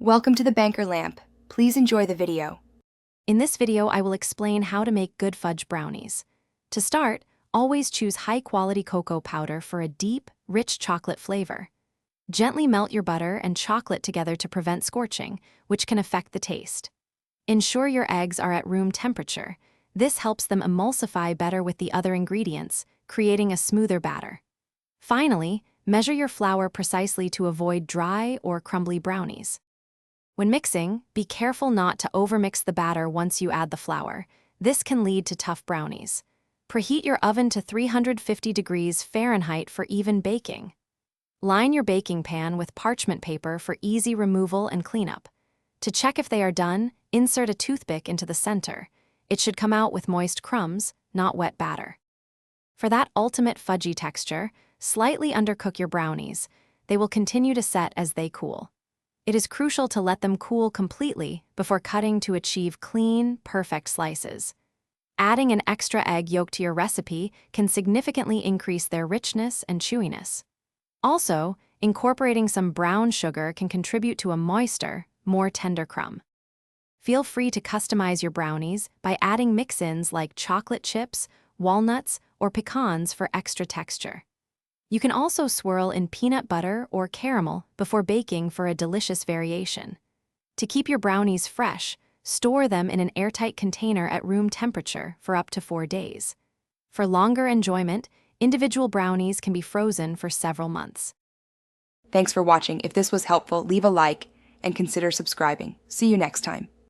Welcome to the Banker Lamp. Please enjoy the video. In this video, I will explain how to make good fudge brownies. To start, always choose high-quality cocoa powder for a deep, rich chocolate flavor. Gently melt your butter and chocolate together to prevent scorching, which can affect the taste. Ensure your eggs are at room temperature. This helps them emulsify better with the other ingredients, creating a smoother batter. Finally, measure your flour precisely to avoid dry or crumbly brownies. When mixing, be careful not to overmix the batter once you add the flour. This can lead to tough brownies. Preheat your oven to 350 degrees Fahrenheit for even baking. Line your baking pan with parchment paper for easy removal and cleanup. To check if they are done, insert a toothpick into the center. It should come out with moist crumbs, not wet batter. For that ultimate fudgy texture, slightly undercook your brownies. They will continue to set as they cool. It is crucial to let them cool completely before cutting to achieve clean, perfect slices. Adding an extra egg yolk to your recipe can significantly increase their richness and chewiness. Also, incorporating some brown sugar can contribute to a moister, more tender crumb. Feel free to customize your brownies by adding mix-ins like chocolate chips, walnuts, or pecans for extra texture. You can also swirl in peanut butter or caramel before baking for a delicious variation. To keep your brownies fresh, store them in an airtight container at room temperature for up to 4 days. For longer enjoyment, individual brownies can be frozen for several months. Thanks for watching. If this was helpful, leave a like and consider subscribing. See you next time.